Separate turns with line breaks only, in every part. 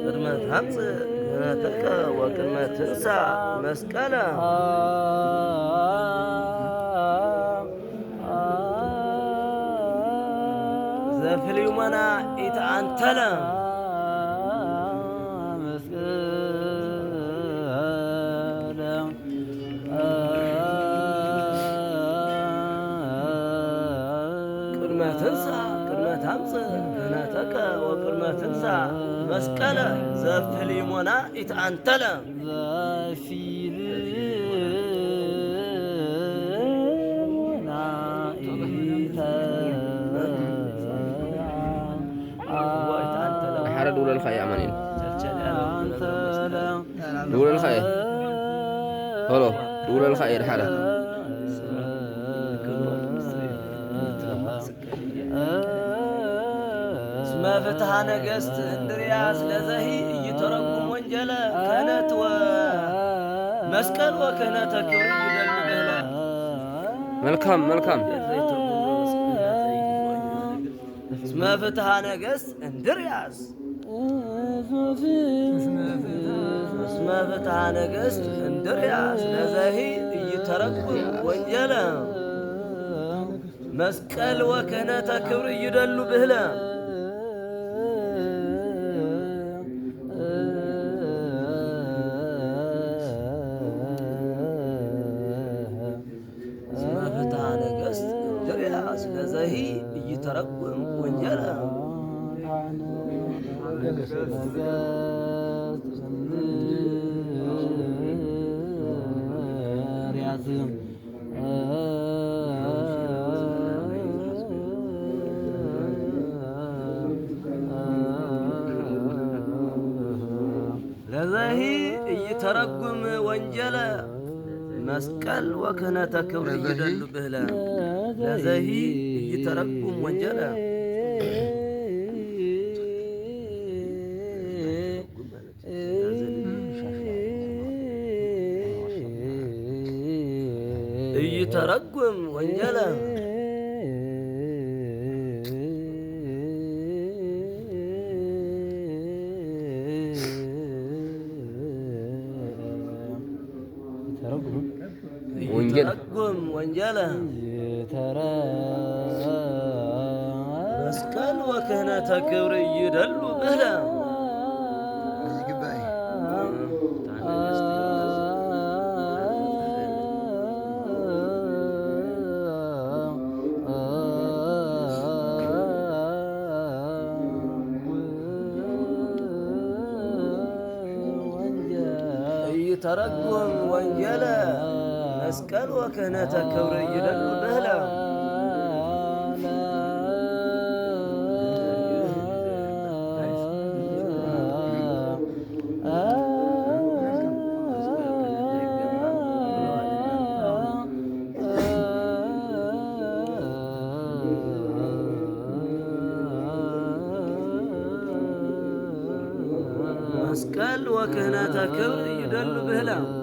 ቅድመ ታምጽእ ገነተከ ወቅድመ ትንሣእ መስቀለ ዘፍልዩመና ኢተአንተለ ቅድመ ታምጽእ ገነተከ ወቅድመ ትንሣእ መስቀለ ዘፍልዩመና ኢተአንተለ
دول الخير عمانين دول الخير هلو دول الخير حالة
اسم فتح نقست اندرياس لزهي يترقم وانجلة كانت ومسكن وكانت كوري للمهلة
ملكم
اسم فتح نقست اندرياس اسم فتح نقست اندرياس لزهي يترقم وانجلة مسكن وكانت كوري للمهلة ስለዚህ እይተረጎም ወንጀል ለዚህ እይተረጎም ወንጀል መስቀል ወክህነተ ክብር ይደሉ ብህለ ለዘሂ ይተረጉም ወንጀለ ይተረጉም ወንጀለ يترقم وانجله مسكن وكهنة كبر يدلو بهلا يترقم وانجله مسكن وكهنة كبر يدلو بهلا مسكن وكهنة كبر يدلو بهلا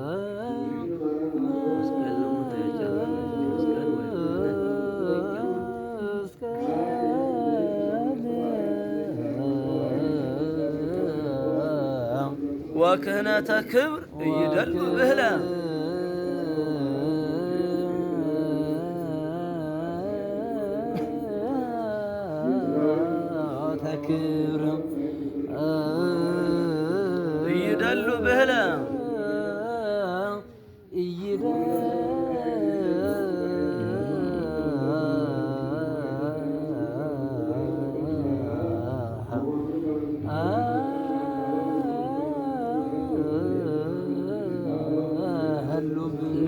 وكهنة كبر يدل بهلا كبر يدل بهلا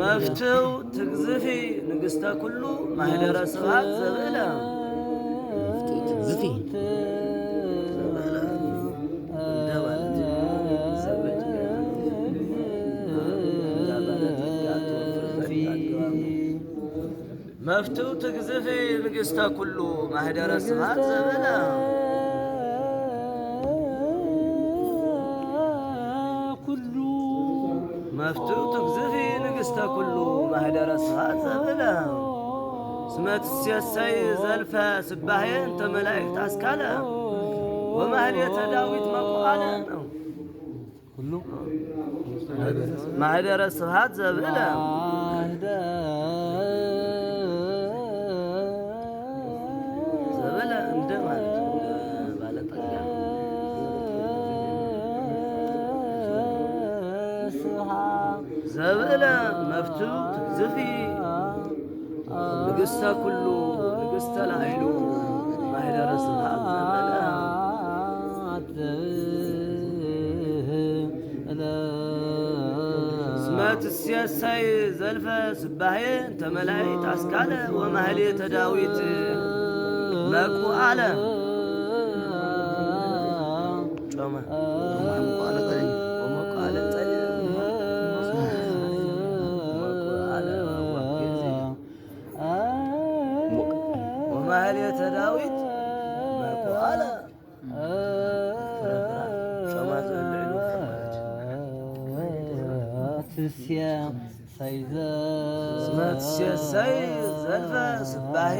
مفتو تقذفي نقستا كله مهدر سبعات زبالة
مفتو تقذفي
زبالة مفتو تقذفي نقستا كله مهدر سبعات زبالة مفتو تقذفي نقستا كله مهدر سبعات زبالة ስመት ሲያሳይ ዘልፈ ስባሄ እንተ መላእክት አስካለ ወማህሌተ ዳዊት መቁዓለ ነው ሁሉ ማህደረ ስብሐት ዘብዕለ ዘብዕለ እንደ ማለት ባለጠጋ ዘብዕለ መፍቱ ትግዝፊ ንግሥተ ኩሉ ንግሥተ ላዕሉ ማህደረ ስብሐት ዘብዕለ ስመት ሲያሳይ ዘልፈ ስባሄ እንተ መላእክት አስካለ ወማህሌተ ዳዊት መቁዓለ ጮመ ወማህሌተ ዳዊት መቁዓለ ስመት ሲያሳይ ዘልፈ ስባሄ